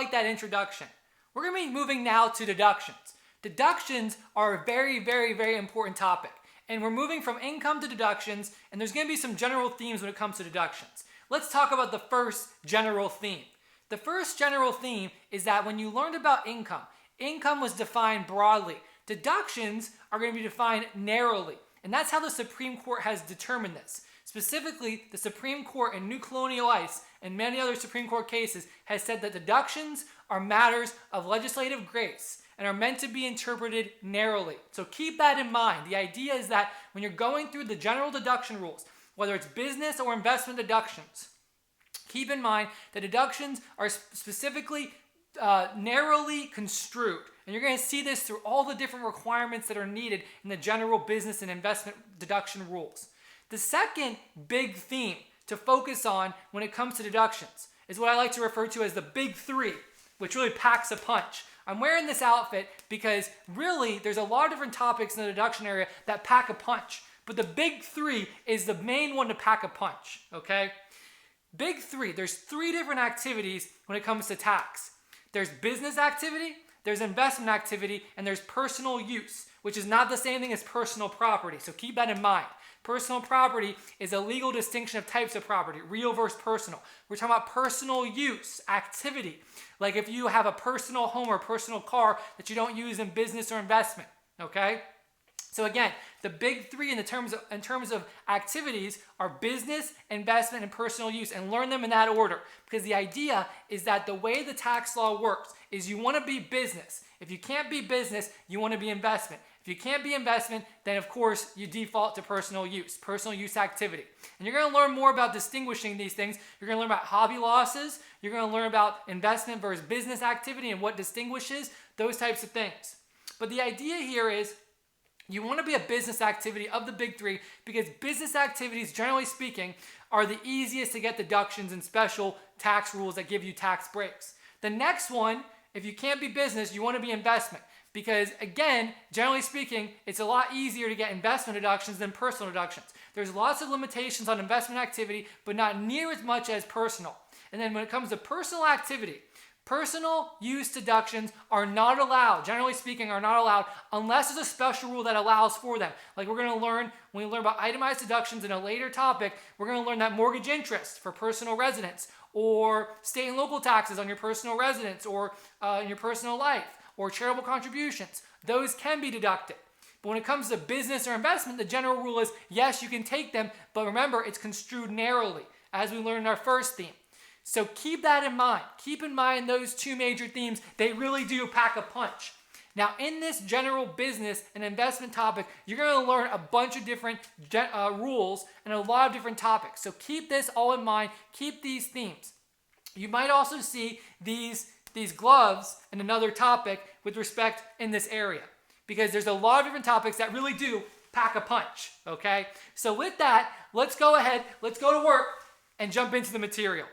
like that introduction. We're going to be moving now to deductions. Deductions are a very, very, very important topic. And we're moving from income to deductions, and there's going to be some general themes when it comes to deductions. Let's talk about the first general theme. The first general theme is that when you learned about income, income was defined broadly. Deductions are going to be defined narrowly. And that's how the Supreme Court has determined this. Specifically, the Supreme Court in New Colonial Ice and many other Supreme Court cases has said that deductions are matters of legislative grace and are meant to be interpreted narrowly. So keep that in mind. The idea is that when you're going through the general deduction rules, whether it's business or investment deductions, keep in mind that deductions are specifically narrowly construed. And you're going to see this through all the different requirements that are needed in the general business and investment deduction rules. The second big theme to focus on when it comes to deductions is what I like to refer to as the big three, which really packs a punch. I'm wearing this outfit because really there's a lot of different topics in the deduction area that pack a punch. But the big three is the main one to pack a punch, okay? Big three, there's three different activities when it comes to tax. There's business activity, there's investment activity, and there's personal use, which is not the same thing as personal property. So keep that in mind. Personal property is a legal distinction of types of property, real versus personal. We're talking about personal use, activity. Like if you have a personal home or personal car that you don't use in business or investment, okay? So again, the big three in terms of activities are business, investment, and personal use, and learn them in that order. Because the idea is that the way the tax law works is you want to be business. If you can't be business, you want to be investment. If you can't be investment, then of course you default to personal use activity. And you're going to learn more about distinguishing these things. You're going to learn about hobby losses. You're going to learn about investment versus business activity and what distinguishes those types of things. But the idea here is you want to be a business activity of the big three because business activities, generally speaking, are the easiest to get deductions and special tax rules that give you tax breaks. The next one, if you can't be business, you want to be investment. Because again, generally speaking, it's a lot easier to get investment deductions than personal deductions. There's lots of limitations on investment activity, but not near as much as personal. And then when it comes to personal activity, personal use deductions are not allowed, generally speaking, are not allowed unless there's a special rule that allows for them. Like we're going to learn, when we learn about itemized deductions in a later topic, we're going to learn that mortgage interest for personal residence or state and local taxes on your personal residence or in your personal life, or charitable contributions, those can be deducted. But when it comes to business or investment, the general rule is, yes, you can take them, but remember, it's construed narrowly, as we learned in our first theme. So keep that in mind. Keep in mind those two major themes. They really do pack a punch. Now, in this general business and investment topic, you're going to learn a bunch of different rules and a lot of different topics. So keep this all in mind. Keep these themes. You might also see these gloves in another topic with respect in this area, because there's a lot of different topics that really do pack a punch, okay? So with that, let's go ahead, let's go to work and jump into the material.